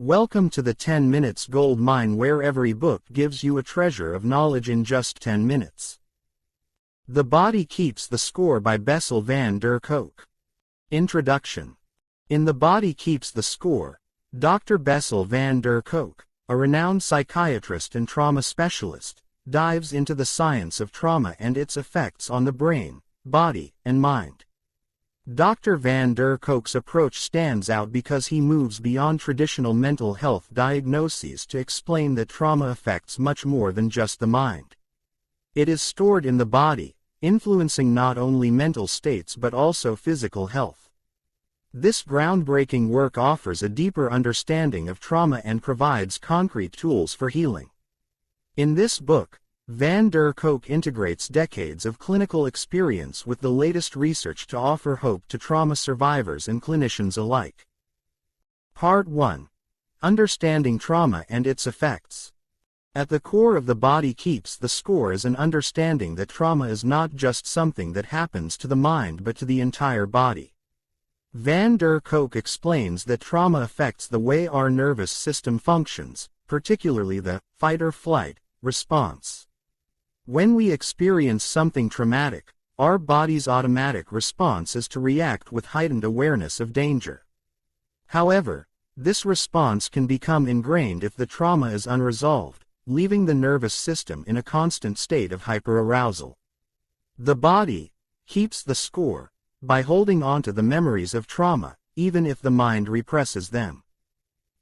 Welcome to the 10 Minutes Gold Mine, where every book gives you a treasure of knowledge in just 10 minutes. The Body Keeps the Score by Bessel van der Kolk. Introduction. In The Body Keeps the Score, Dr. Bessel van der Kolk, a renowned psychiatrist and trauma specialist, dives into the science of trauma and its effects on the brain, body, and mind. Dr. van der Kolk's approach stands out because he moves beyond traditional mental health diagnoses to explain that trauma affects much more than just the mind. It is stored in the body, influencing not only mental states but also physical health. This groundbreaking work offers a deeper understanding of trauma and provides concrete tools for healing. In this book, van der Kolk integrates decades of clinical experience with the latest research to offer hope to trauma survivors and clinicians alike. Part 1. Understanding Trauma and Its Effects. At the core of The Body Keeps the Score is an understanding that trauma is not just something that happens to the mind but to the entire body. Van der Kolk explains that trauma affects the way our nervous system functions, particularly the fight-or-flight response. When we experience something traumatic, our body's automatic response is to react with heightened awareness of danger. However, this response can become ingrained if the trauma is unresolved, leaving the nervous system in a constant state of hyperarousal. The body keeps the score by holding onto the memories of trauma, even if the mind represses them.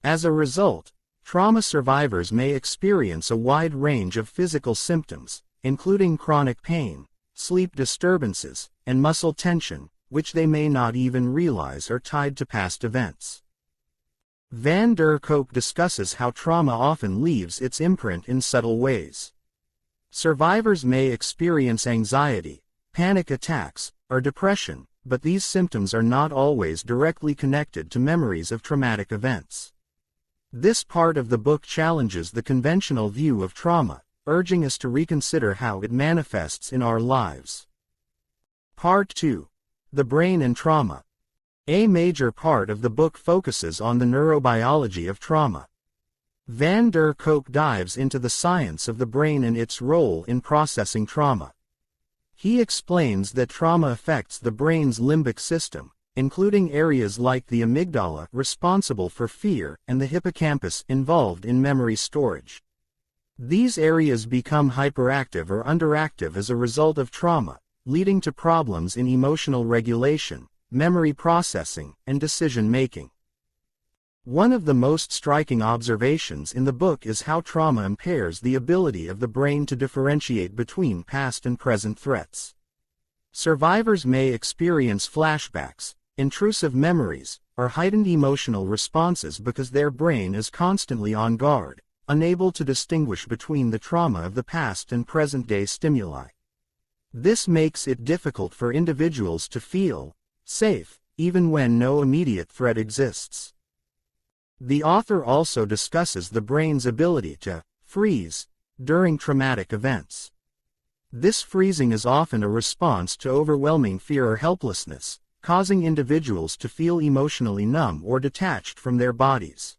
As a result, trauma survivors may experience a wide range of physical symptoms, including chronic pain, sleep disturbances, and muscle tension, which they may not even realize are tied to past events. Van der Kolk discusses how trauma often leaves its imprint in subtle ways. Survivors may experience anxiety, panic attacks, or depression, but these symptoms are not always directly connected to memories of traumatic events. This part of the book challenges the conventional view of trauma, urging us to reconsider how it manifests in our lives. Part 2. The Brain and Trauma. A major part of the book focuses on the neurobiology of trauma. Van der Kolk dives into the science of the brain and its role in processing trauma. He explains that trauma affects the brain's limbic system, including areas like the amygdala, responsible for fear, and the hippocampus, involved in memory storage. These areas become hyperactive or underactive as a result of trauma, leading to problems in emotional regulation, memory processing, and decision-making. One of the most striking observations in the book is how trauma impairs the ability of the brain to differentiate between past and present threats. Survivors may experience flashbacks, intrusive memories, or heightened emotional responses because their brain is constantly on guard, unable to distinguish between the trauma of the past and present-day stimuli. This makes it difficult for individuals to feel safe, even when no immediate threat exists. The author also discusses the brain's ability to freeze during traumatic events. This freezing is often a response to overwhelming fear or helplessness, causing individuals to feel emotionally numb or detached from their bodies.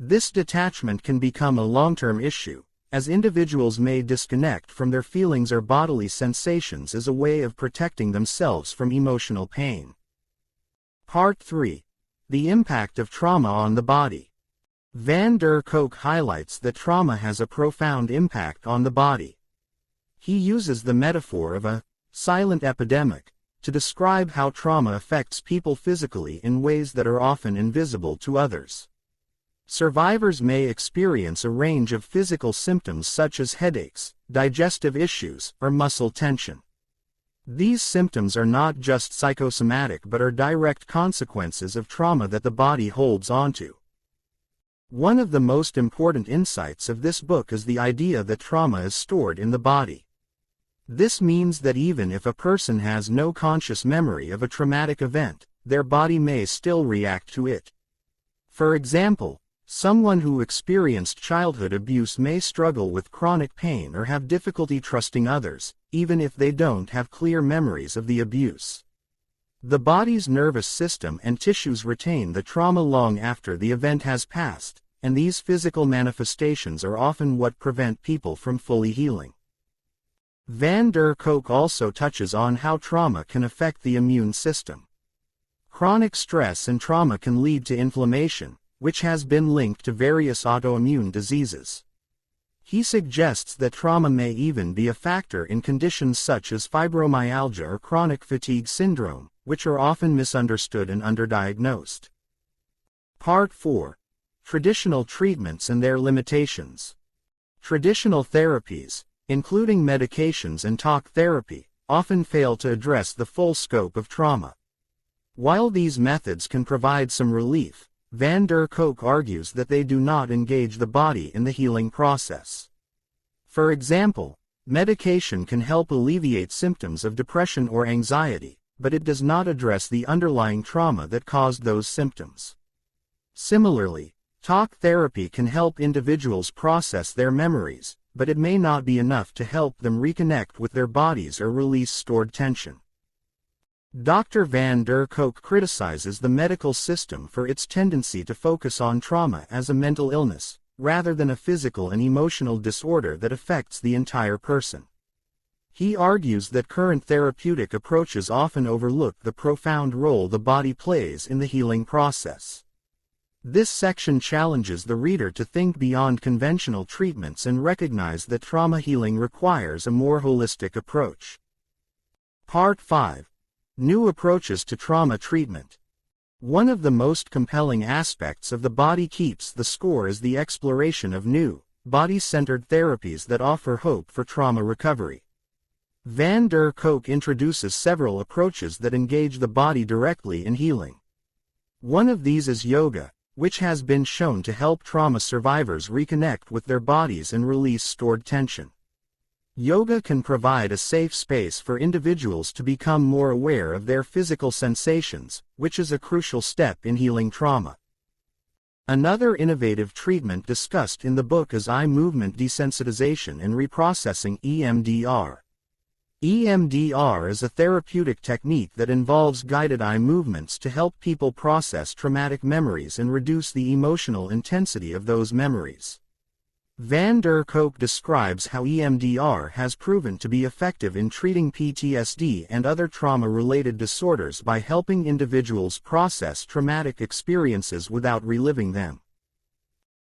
This detachment can become a long-term issue, as individuals may disconnect from their feelings or bodily sensations as a way of protecting themselves from emotional pain. Part 3. The Impact of Trauma on the Body. Van der Kolk highlights that trauma has a profound impact on the body. He uses the metaphor of a silent epidemic to describe how trauma affects people physically in ways that are often invisible to others. Survivors may experience a range of physical symptoms such as headaches, digestive issues, or muscle tension. These symptoms are not just psychosomatic but are direct consequences of trauma that the body holds onto. One of the most important insights of this book is the idea that trauma is stored in the body. This means that even if a person has no conscious memory of a traumatic event, their body may still react to it. For example, someone who experienced childhood abuse may struggle with chronic pain or have difficulty trusting others, even if they don't have clear memories of the abuse. The body's nervous system and tissues retain the trauma long after the event has passed, and these physical manifestations are often what prevent people from fully healing. Van der Kolk also touches on how trauma can affect the immune system. Chronic stress and trauma can lead to inflammation, which has been linked to various autoimmune diseases. He suggests that trauma may even be a factor in conditions such as fibromyalgia or chronic fatigue syndrome, which are often misunderstood and underdiagnosed. Part 4. Traditional treatments and their limitations. Traditional therapies, including medications and talk therapy, often fail to address the full scope of trauma. While these methods can provide some relief, Van der Kolk argues that they do not engage the body in the healing process. For example, medication can help alleviate symptoms of depression or anxiety, but it does not address the underlying trauma that caused those symptoms. Similarly, talk therapy can help individuals process their memories, but it may not be enough to help them reconnect with their bodies or release stored tension. Dr. Van der Kolk criticizes the medical system for its tendency to focus on trauma as a mental illness, rather than a physical and emotional disorder that affects the entire person. He argues that current therapeutic approaches often overlook the profound role the body plays in the healing process. This section challenges the reader to think beyond conventional treatments and recognize that trauma healing requires a more holistic approach. Part 5. New approaches to trauma treatment. One of the most compelling aspects of The Body Keeps the Score is the exploration of new, body-centered therapies that offer hope for trauma recovery. Van der Kolk introduces several approaches that engage the body directly in healing. One of these is yoga, which has been shown to help trauma survivors reconnect with their bodies and release stored tension. Yoga can provide a safe space for individuals to become more aware of their physical sensations, which is a crucial step in healing trauma. Another innovative treatment discussed in the book is eye movement desensitization and reprocessing (EMDR). EMDR is a therapeutic technique that involves guided eye movements to help people process traumatic memories and reduce the emotional intensity of those memories. Van der Kolk describes how EMDR has proven to be effective in treating PTSD and other trauma-related disorders by helping individuals process traumatic experiences without reliving them.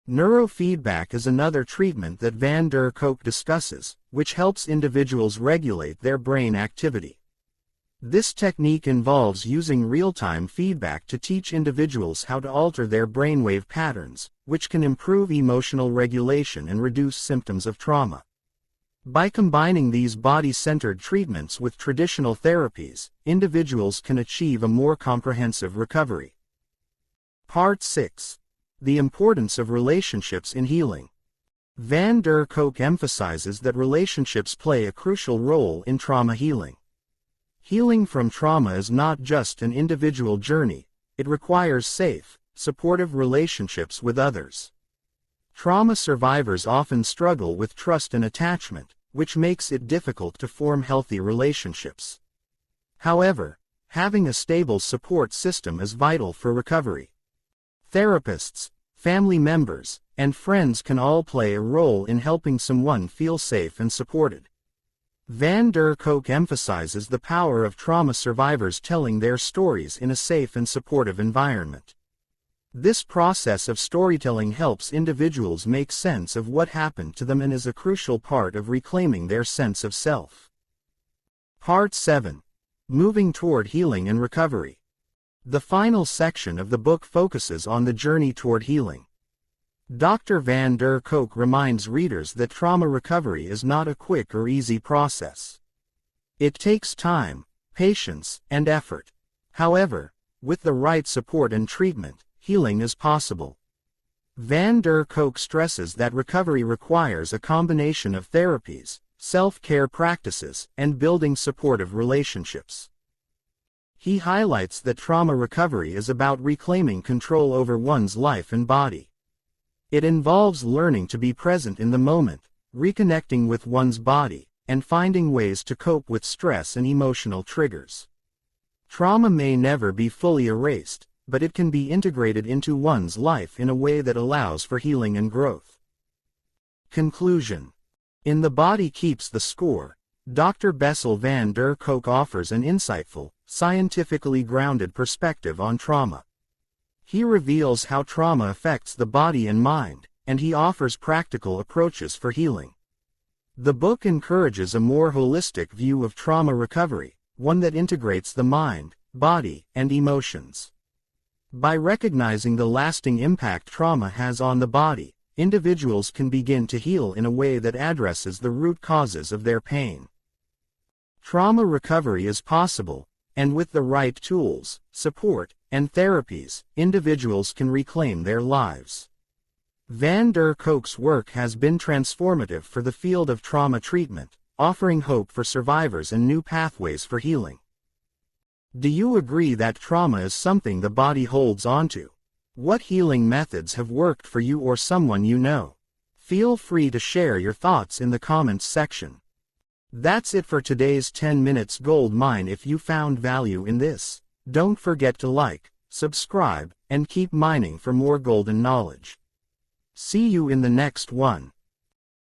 Neurofeedback is another treatment that Van der Kolk discusses, which helps individuals regulate their brain activity. This technique involves using real-time feedback to teach individuals how to alter their brainwave patterns, which can improve emotional regulation and reduce symptoms of trauma. By combining these body-centered treatments with traditional therapies, individuals can achieve a more comprehensive recovery. Part 6. The importance of relationships in healing. Van der Kolk emphasizes that relationships play a crucial role in trauma healing. Healing from trauma is not just an individual journey, it requires safe, supportive relationships with others. Trauma survivors often struggle with trust and attachment, which makes it difficult to form healthy relationships. However, having a stable support system is vital for recovery. Therapists, family members, and friends can all play a role in helping someone feel safe and supported. Van der Kolk emphasizes the power of trauma survivors telling their stories in a safe and supportive environment. This process of storytelling helps individuals make sense of what happened to them and is a crucial part of reclaiming their sense of self. Part 7. Moving toward healing and recovery. The final section of the book focuses on the journey toward healing. Dr. Van der Kolk reminds readers that trauma recovery is not a quick or easy process. It takes time, patience, and effort. However, with the right support and treatment, healing is possible. Van der Kolk stresses that recovery requires a combination of therapies, self-care practices, and building supportive relationships. He highlights that trauma recovery is about reclaiming control over one's life and body. It involves learning to be present in the moment, reconnecting with one's body, and finding ways to cope with stress and emotional triggers. Trauma may never be fully erased, but it can be integrated into one's life in a way that allows for healing and growth. Conclusion. In The Body Keeps the Score, Dr. Bessel van der Kolk offers an insightful, scientifically grounded perspective on trauma. He reveals how trauma affects the body and mind, and he offers practical approaches for healing. The book encourages a more holistic view of trauma recovery, one that integrates the mind, body, and emotions. By recognizing the lasting impact trauma has on the body, individuals can begin to heal in a way that addresses the root causes of their pain. Trauma recovery is possible, and with the right tools, support, and therapies, individuals can reclaim their lives. Van der Kolk's work has been transformative for the field of trauma treatment, offering hope for survivors and new pathways for healing. Do you agree that trauma is something the body holds onto? What healing methods have worked for you or someone you know? Feel free to share your thoughts in the comments section. That's it for today's 10 Minutes Gold Mine. If you found value in this, don't forget to like, subscribe, and keep mining for more golden knowledge. See you in the next one.